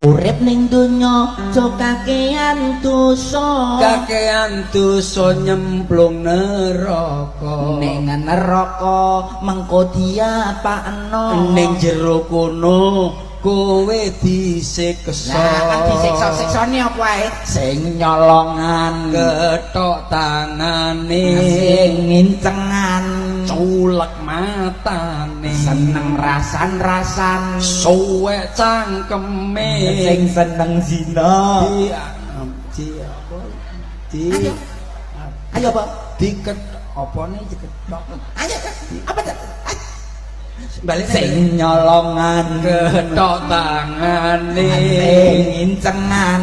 Urip ning donya aja kakean dosa nyemplung neraka ning neraka mengko diapakno ning jero kono kowe disiksa kan disiksa-siksane apa wae sing nyolongan ketok tangane sing ngincengan culek matane seneng rasan-rasan suwek cangkeme sing seneng zina ayo apa diket apa nih diketok ayo apa dah balik sing nyolongan ketok tangane ngincengan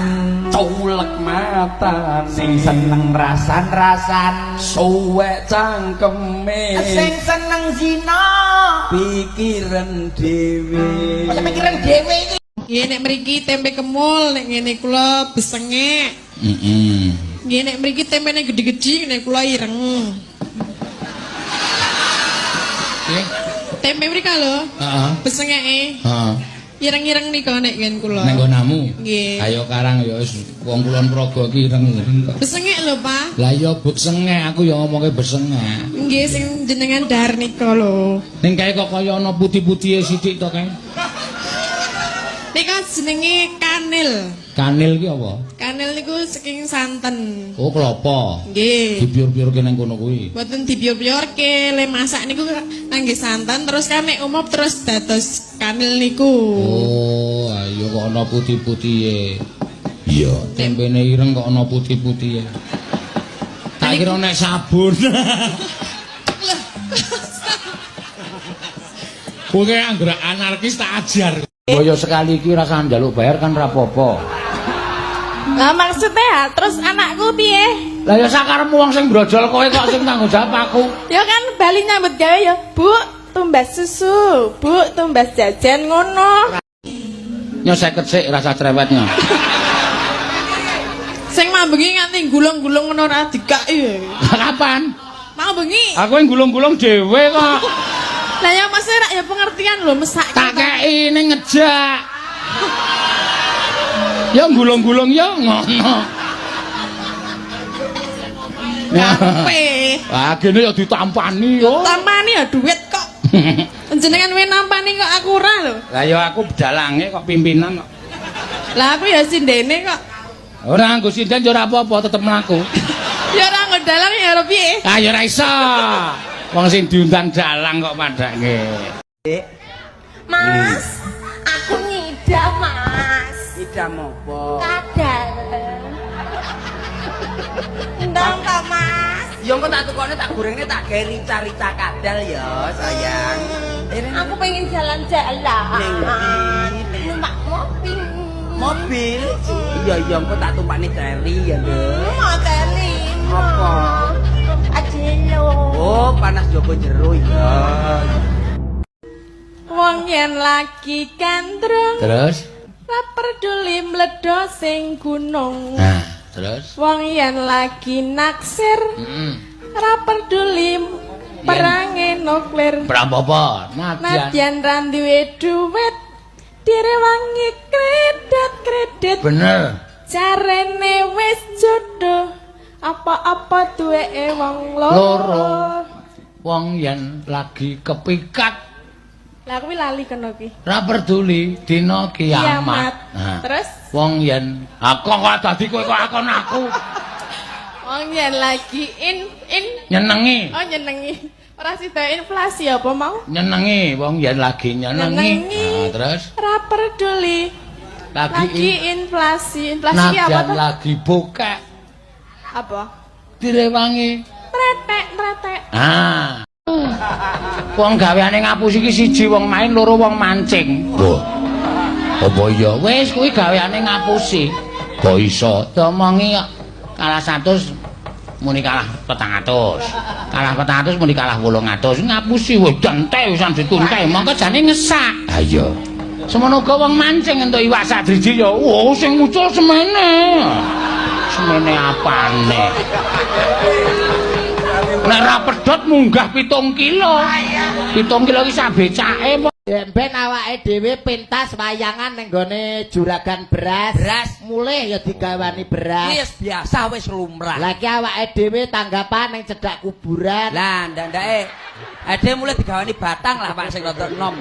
culek matane sing seneng rasan-rasan suwek cangkeme sing seneng zina pikiran dhewe pikiran dhewe iki nggih nek mriki tempe kemul nek ngene kula besenge nggih nek mriki tempene gedhi-gedhi nek kula ireng tempe mrika lho besengeke ireng-ireng nika nek ngen kula nek nggonamu nggih ayo karang ya wis wong kulon praga ki ireng-ireng kok besengek lho Pak lah ya besenge aku ya ngomongke besenge nggih sing jenengan dahar nika lho ning kae kok kaya ana putih-putihe sithik to kae nika jenenge kanil kanil ki apa kanil niku saking santen oh kelapa nggih dipiur-piurke nang kono kuwi mboten dipiur-piurke le masak niku kangge santan terus kan nek umop terus dados kanil niku oh ayo kok ana putih-putihe iya tempene ireng kok ana putih-putihe tak kira nek sabun kowe anggere anarkis tak ajar boyo sekali iki rasa njaluk bayar kan ra apa-apa lah maksudnya terus anakku piye lah ya sakarepmu wong sing brojol kowe kok sing tanggung jawab aku ya kan bali nyambut gawe ya Bu tumbas susu Bu tumbas jajan ngono nyo 50 sik rasa cerewetnya sing mambengi nganti gulung-gulung ngono ora dikaki kapan mau bengi aku yang gulung-gulung dhewe kok lah ya mas rak ya pengertian lho mesak tak kei ning ngejak ya gulung-gulung ya ngono kape wah gene ya ditampani yo tampani ya duit kok jenengan we nampani kok aku ora lho lah ya aku bedalange kok pimpinan kok lah aku ya sindene kok ora nggo sinden yo ora apa-apa tetep mlaku ya ora nggo dalang ya ora piye ah ya ora iso wong sing diundang dalang kok padake Mas, aku ngidam Mas. idam apa Kadal. Ndang ta Mas. ya engko tak tukone tak gorengne tak gawe rica-rica kadal ya sayang Aku pengen jalan-jalan. Ning ndi? Numpak mobil. mobil iya engko tak tumpakne teli ya lho Materi. Apa? Adelo. oh panas jaba jero ya wong yen lagi kandrung terus ora peduli mledho sing gunung nah terus wong yen lagi naksir ora peduli perange nuklir berapa nadyan ra duwe dhuwit direwangi kredit bener jarene wis jodoh apa-apa duweke wong loro wong yen lagi kepikat lah kuwi lali kena ki ora peduli dina kiamat nah terus wong yen aku kok dadi kowe kok akon aku wong yen lagi in nyenengi oh nyenengi ora sida inflasi apa mau nyenengi wong yen lagi nyenengi nah terus ora peduli lagi inflasi ki apa nadyan tuh lagi bokek apa direwangi tretek ah wong gaweane ngapusi iki siji wong main loro wong mancing lho apa iya wis kuwi gaweane ngapusi kok iso diomongi kok kalah 100 muni kalah 400 kalah 400 muni kalah 800 ngapusi wis entek wis dituntek mongko jane ngesak ha iya semono uga wong mancing entuk iwak sak driji ya oh sing muncul semene apane nek ra pedhot munggah 7 kilo 7 kilo iki sak becake Ben awake dhewe pentas wayangan ning gone juragan beras. Beras. Mulih ya digawani beras. Wis biasa wis lumrah. Lah iki awake dhewe tanggapan ning cedhak kuburan. Lah ndandake ade mulai digawani batang lah Pak sing rada enom.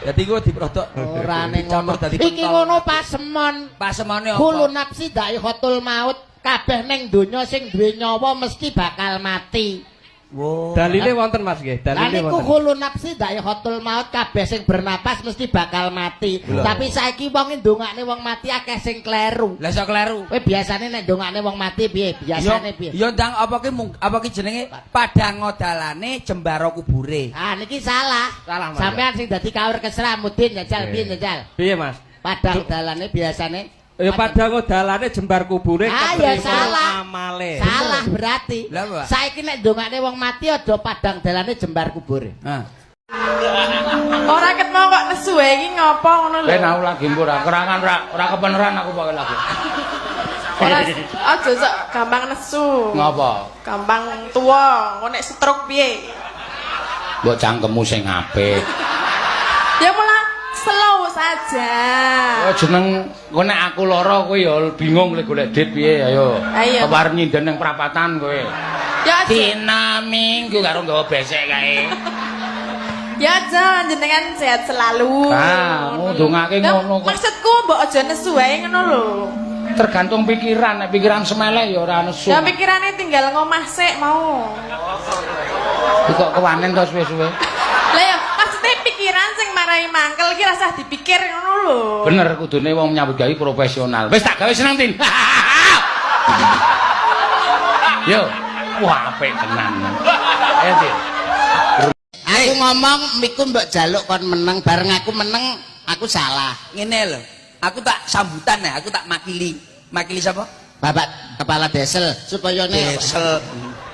Dadi ku diproduk Ora ning ngono. dadi Iki ngono pasemon. Pasemone apa? Kulun nafsi dha'iqatul maut. Kabeh ning donya sing duwe nyawa mesti bakal mati. Wow. Dalile wonten Mas nggih, Lah dalile niku wonten. kulun nafsi dha'iqatul maut kabeh sing bernapas mesti bakal mati. Tapi saiki wong ndongakne wong mati akeh sing kleru. Lah iso kleru. Kowe biasane nek ndongakne wong mati piye? Biasane piye? Ya ndang apa ki jenenge padang dalane jembara kubure. Ah niki salah. Salah, Mas. Sampean sing dadi kawur kesramudin njajal piye njajal? Piye Mas? Padang dalane biasane Ya padang dalane jembar kubure Ah ya kepripun salah. amale. Salah berarti. Lah, Pak. Saiki nek ndongakne wong mati aja padang dalane jembar kubure. Hah. Ora ket mau kok nesu iki ngopo ngono lho. Ben aku lagi mbura, kerangan ora kebeneran aku pakai lagu. Ora aja sok gampang nesu. Ngapa? Gampang tua, kok nek stroke piye? Mbok cangkemmu sing apik. Ya malah slow saja. Oh jeneng kowe nek aku lara kowe ya bingung lek golek dit piye ayo. Ayo. Kepar nyinden ning perapatan kowe. Ya aja. Dina Minggu karo nggawa besek kae. Ya aja jenengan sehat selalu. Ah, ngundungake Lah, ngono kok. maksudku mbok aja nesu wae ngono lho. Tergantung pikiran, nek pikiran semeleh ya ora nesu. Ya pikirane tinggal ngomah sik mau. Iki kok kewanen to suwe-suwe. Lah ya maksudnya pikiran sing marai mangkel iki rasah dipikir ngono lho. Bener kudune wong nyambut gawe profesional. Wis tak gawe seneng Tin. Yo, wah apik tenan. Ayo Tin. Aku ngomong miku mbok jaluk kon meneng bareng aku meneng aku salah. Ngene lho. Aku tak sambutan ya, aku tak makili. Makili siapa? Bapak kepala desel supaya nek Desel.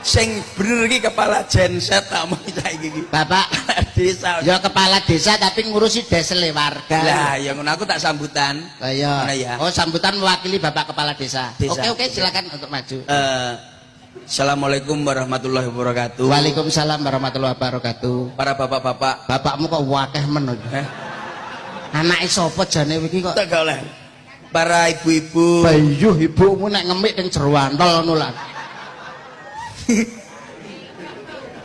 Sing bener iki kepala genset tak mau saiki iki. Bapak Desa. ya kepala desa tapi ngurusi desel warga. Lah ya ngono aku tak sambutan. Lah ya. Ngono ya. Oh sambutan mewakili Bapak kepala desa. Desa. Oke silakan untuk maju. Assalamualaikum warahmatullahi wabarakatuh. Waalaikumsalam warahmatullahi wabarakatuh. Para bapak-bapak. Bapakmu kok wakeh men. Anake sapa jane iki kok? Tak oleh. Para ibu-ibu. Bayuh ibumu nek ngemik ning jero antol ngono lah.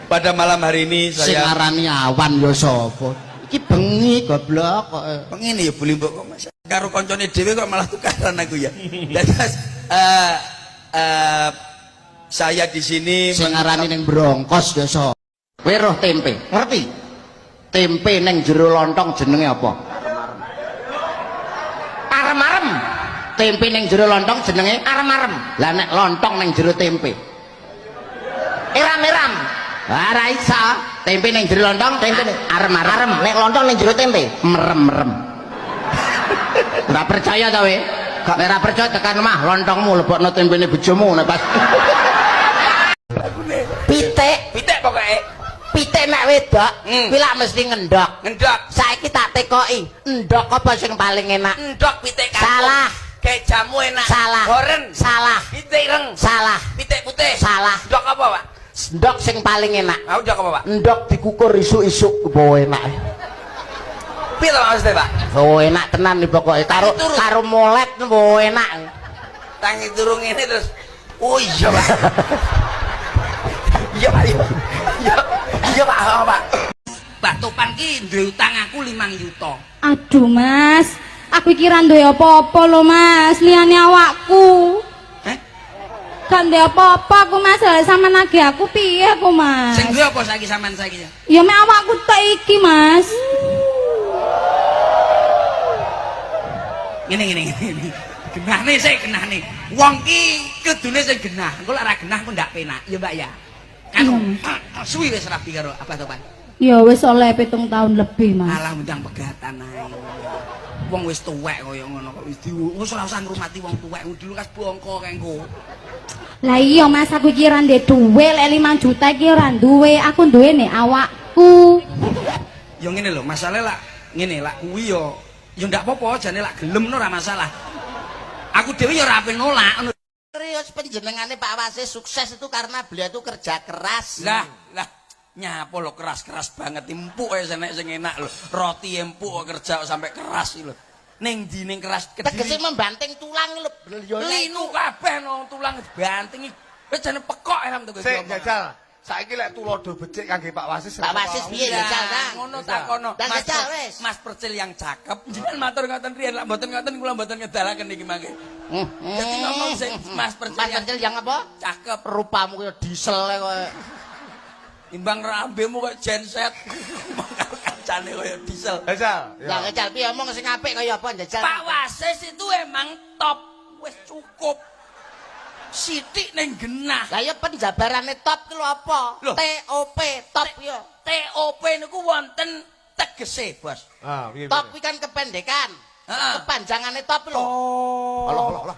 Pada malam hari ini Sing saya arani awan ya sapa? Iki bengi goblok kok. pengen ya beli mbok kok Mas. Karo koncone dhewe kok malah tukaran aku ya. Dadas saya di sini Sing arani ning brongkos ya sapa? Kowe roh tempe, ngerti? Tempe ning jero lontong jenenge apa? Arem-arem. Tempe ning jero lontong jenenge arem-arem. Lah nek lontong ning jero tempe. Eram-eram. Ora iso. Tempe ning jero lontong, tempe arem-arem. Nek lontong ning jero tempe, merem-merem. Ora percaya ta we? Nek ora percaya tekan omah lontongmu lebokno tempene bojomu nek pas. pitik pokoke. Pitik nek wedok, kuwi lak mesti ngendok. Ngendok. Saiki tak tekoki, endok apa sing paling enak? Endok pitik kampung. Salah. Kayak jamu enak. Salah. Horen. Salah. Pitik reng. Salah. Pitik putih. Salah. Endok apa, Pak? Endok sing paling enak. Aku endok apa, Pak? Endok dikukur isuk-isuk bawa enak. Piye to maksudnya, Pak? Oh enak tenan nih pokoknya. Karo molet bawa enak. Tangi turung ini terus. Oh iya, Pak. Iya, Pak. Iya, Pak. Pak Topan ki duwe utang aku 5 juta. Aduh mas, aku kira duwe apa-apa lho mas, liyane awakku. Gak duwe apa-apa aku mas, sama nagih aku piye aku mas? Sing duwe apa saiki sampean saiki? Ya mek awakku tek iki mas. Ngene. Genahne sik genahne. Wong ki kudune sing genah. Engko lek ora genah ku ndak penak, ya Mbak ya. Kan suwi wis rapi karo apa Topan? Ya wis oleh 7 tahun lebih mas. Alah undang pegatan ae. Wong wis tuwek kaya ngono kok wis wis ora usah ngrumati wong tuwek dulu kas bongko kae engko. Lah iya mas, aku kira ndek duwe lek 5 juta iki ora duwe, aku duwe nek awakku. Ya ngene lho, masalah lah ngene lah kuwi ya ndak apa-apa jane lak gelem ora masalah. Aku dhewe ya ora ape nolak. Serius penjenengane Pak Wasis sukses itu karena beliau itu kerja keras. Lah Nyapo lho keras-keras banget empuk ae sing enak lho. Roti empuk kerja sampai keras lho. Ning ndi ning keras Tegese membanting tulang lho. linu kabeh no tulang dibantingi. Wis jane pekok ya to Sik jajal. Saiki lek tulodo becik kangge Pak Wasis. Pak Wasis piye jajal ta? Ngono takono. Dan jajal wis. Mas Percil yang cakep. Jenengan matur ngoten riyen lak mboten ngoten kula mboten ngedalaken iki mangke. Dadi ngomong sing Mas Percil Mas Percil yang apa? cakep. Rupamu kaya diesel kowe. Timbang rambemu kaya genset. Kancane kaya diesel. Jajal. Ya jajal piye omong sing apik kaya apa jajal? Pak Wasis itu emang top. Wis cukup. Sithik ning genah. Lah ya penjabarane top ki lho apa? Loh. TOP top ya. TOP niku wonten tegese, Bos. Ah, piye? Top kuwi kan kependekan. Heeh. Kepanjangane top lho. Allah.